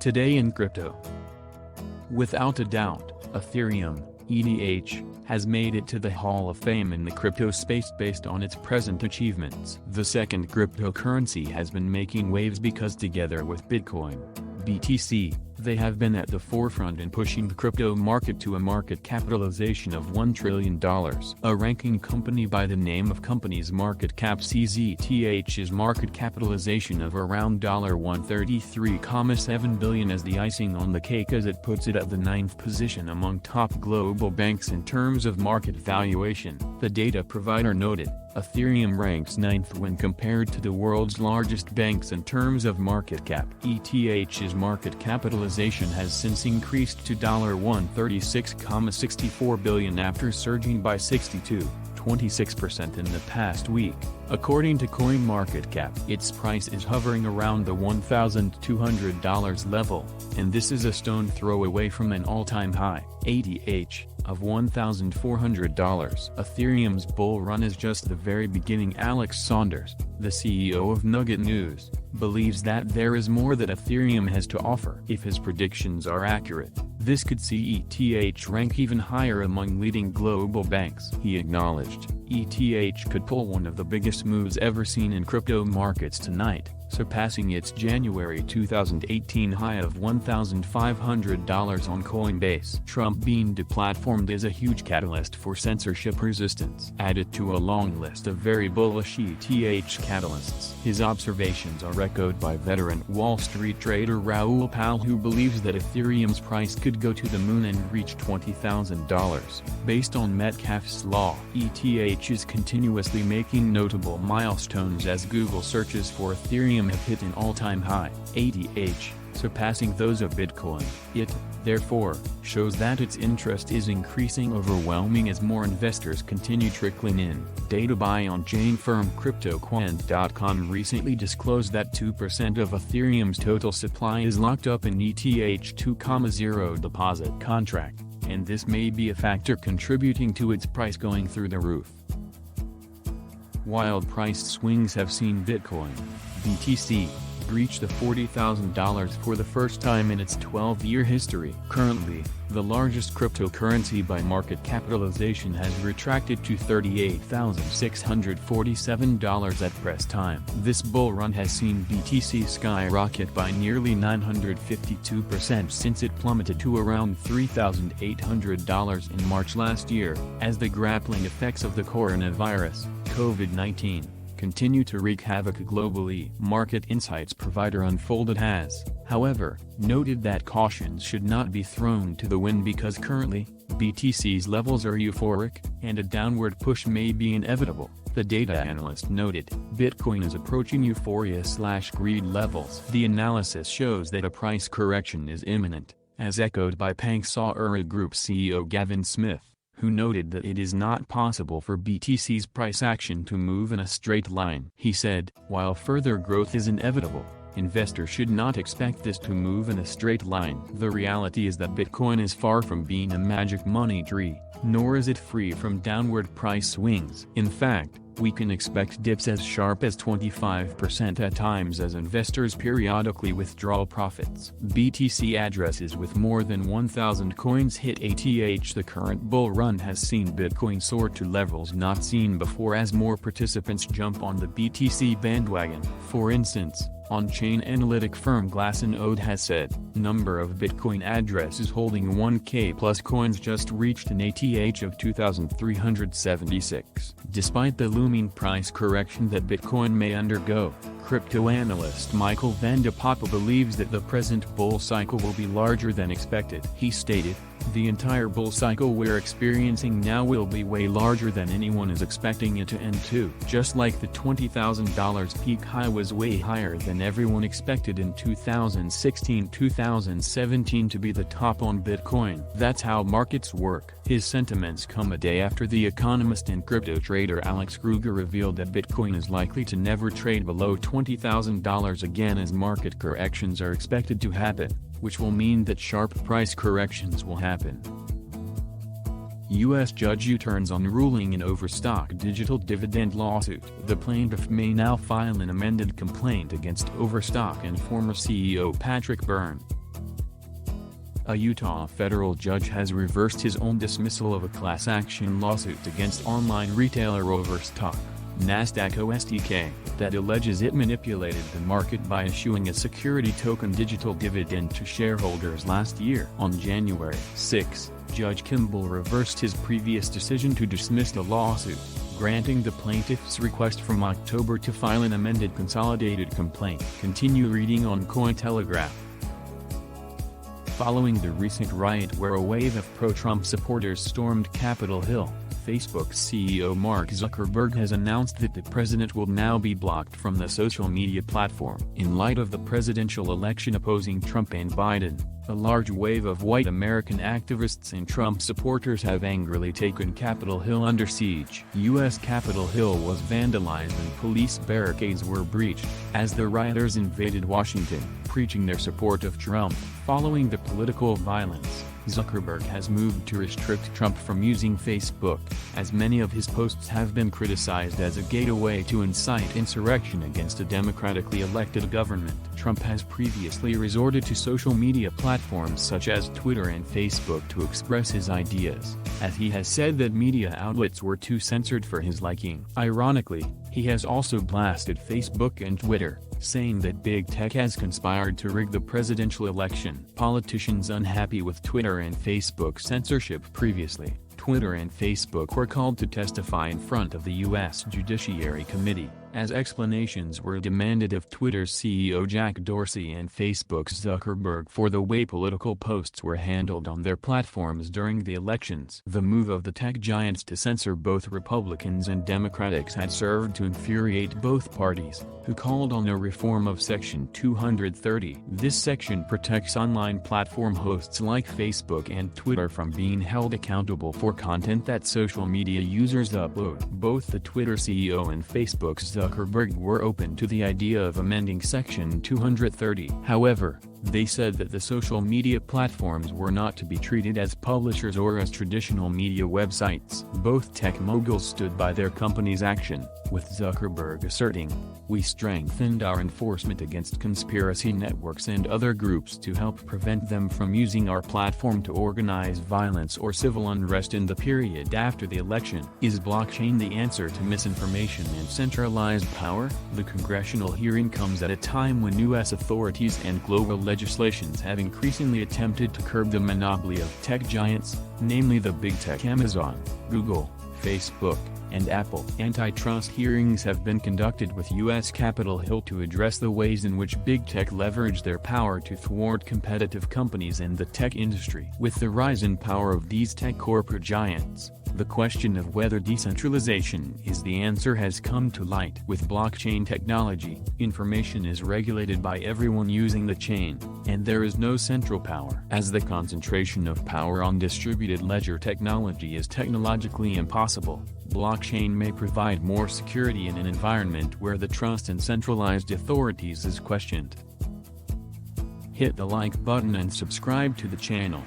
Today in crypto. Without a doubt, Ethereum, ETH, has made it to the Hall of Fame in the crypto space based on its present achievements. The second cryptocurrency has been making waves because together with Bitcoin, BTC, they have been at the forefront in pushing the crypto market to a market capitalization of $1 trillion. A ranking company by the name of CompaniesMarketCap sees ETH's market capitalization of around $133.7 billion as the icing on the cake, as it puts it at the 9th position among top global banks in terms of market valuation. The data provider noted, Ethereum ranks 9th when compared to the world's largest banks in terms of market cap. ETH's market capitalization has since increased to $136.64 billion after surging by 26% in the past week. According to CoinMarketCap, its price is hovering around the $1,200 level, and this is a stone throw away from an all-time high, ETH, of $1,400. Ethereum's bull run is just the very beginning. Alex Saunders, the CEO of Nugget News, believes that there is more that Ethereum has to offer. If his predictions are accurate, this could see ETH rank even higher among leading global banks. He acknowledged, ETH could pull one of the biggest moves ever seen in crypto markets tonight, surpassing its January 2018 high of $1,500 on Coinbase. Trump being deplatformed is a huge catalyst for censorship resistance, added to a long list of very bullish ETH catalysts. His observations are echoed by veteran Wall Street trader Raoul Pal, who believes that Ethereum's price could go to the moon and reach $20,000. Based on Metcalfe's law, ETH is continuously making notable milestones as Google searches for Ethereum have hit an all-time high, ETH, surpassing those of Bitcoin. It, therefore, shows that its interest is increasing overwhelming as more investors continue trickling in. Data by on-chain firm CryptoQuant.com recently disclosed that 2% of Ethereum's total supply is locked up in ETH 2.0 deposit contract, and this may be a factor contributing to its price going through the roof. Wild price swings have seen Bitcoin, BTC, breach the $40,000 for the first time in its 12-year history. Currently, the largest cryptocurrency by market capitalization has retracted to $38,647 at press time. This bull run has seen BTC skyrocket by nearly 952% since it plummeted to around $3,800 in March last year, as the grappling effects of the coronavirus, COVID-19, continue to wreak havoc globally. Market insights provider Unfolded has, however, noted that cautions should not be thrown to the wind because currently, BTC's levels are euphoric, and a downward push may be inevitable. The data analyst noted, Bitcoin is approaching euphoria/greed levels. The analysis shows that a price correction is imminent, as echoed by Panksaura Group CEO Gavin Smith, who noted that it is not possible for BTC's price action to move in a straight line. He said, while further growth is inevitable, investors should not expect this to move in a straight line. The reality is that Bitcoin is far from being a magic money tree, nor is it free from downward price swings. In fact, we can expect dips as sharp as 25% at times as investors periodically withdraw profits. BTC addresses with more than 1,000 coins hit ETH. The current bull run has seen Bitcoin soar to levels not seen before as more participants jump on the BTC bandwagon. For instance, on-chain analytic firm Glassnode has said, number of Bitcoin addresses holding 1K plus coins just reached an ETH of 2,376. Despite the looming price correction that Bitcoin may undergo, crypto analyst Michael Van de Poppe believes that the present bull cycle will be larger than expected. He stated, the entire bull cycle we're experiencing now will be way larger than anyone is expecting it to end to. Just like the $20,000 peak high was way higher than everyone expected in 2016-2017 to be the top on Bitcoin. That's how markets work. His sentiments come a day after the economist and crypto trader Alex Kruger revealed that Bitcoin is likely to never trade below $20,000 again as market corrections are expected to happen, which will mean that sharp price corrections will happen. U.S. judge U-turns on ruling in Overstock Digital Dividend Lawsuit. The plaintiff may now file an amended complaint against Overstock and former CEO Patrick Byrne, A Utah federal judge has reversed his own dismissal of a class action lawsuit against online retailer Overstock, NASDAQ OSTK, that alleges it manipulated the market by issuing a security token digital dividend to shareholders last year. On January 6, Judge Kimball reversed his previous decision to dismiss the lawsuit, granting the plaintiff's request from October to file an amended consolidated complaint. Continue reading on Cointelegraph. Following the recent riot where a wave of pro-Trump supporters stormed Capitol Hill, Facebook CEO Mark Zuckerberg has announced that the president will now be blocked from the social media platform. In light of the presidential election opposing Trump and Biden, a large wave of white American activists and Trump supporters have angrily taken Capitol Hill under siege. U.S. Capitol Hill was vandalized and police barricades were breached, as the rioters invaded Washington, preaching their support of Trump. Following the political violence, Zuckerberg has moved to restrict Trump from using Facebook, as many of his posts have been criticized as a gateway to incite insurrection against a democratically elected government. Trump has previously resorted to social media platforms such as Twitter and Facebook to express his ideas, as he has said that media outlets were too censored for his liking. Ironically, he has also blasted Facebook and Twitter, saying that big tech has conspired to rig the presidential election. Politicians unhappy with Twitter and Facebook censorship. Previously, Twitter and Facebook were called to testify in front of the U.S. Judiciary Committee, as explanations were demanded of Twitter's CEO Jack Dorsey and Facebook's Zuckerberg for the way political posts were handled on their platforms during the elections. The move of the tech giants to censor both Republicans and Democrats had served to infuriate both parties, who called on a reform of Section 230. This section protects online platform hosts like Facebook and Twitter from being held accountable for content that social media users upload. Both the Twitter CEO and Facebook's Zuckerberg were open to the idea of amending Section 230. However, they said that the social media platforms were not to be treated as publishers or as traditional media websites. Both tech moguls stood by their company's action, with Zuckerberg asserting, "We strengthened our enforcement against conspiracy networks and other groups to help prevent them from using our platform to organize violence or civil unrest in the period after the election." Is blockchain the answer to misinformation and centralized power? The congressional hearing comes at a time when U.S. authorities and global legislations have increasingly attempted to curb the monopoly of tech giants, namely the big tech Amazon, Google, Facebook, and Apple. Antitrust hearings have been conducted with U.S. Capitol Hill to address the ways in which big tech leverage their power to thwart competitive companies in the tech industry. With the rise in power of these tech corporate giants, the question of whether decentralization is the answer has come to light. With blockchain technology, information is regulated by everyone using the chain, and there is no central power. As the concentration of power on distributed ledger technology is technologically impossible, blockchain may provide more security in an environment where the trust in centralized authorities is questioned. Hit the like button and subscribe to the channel.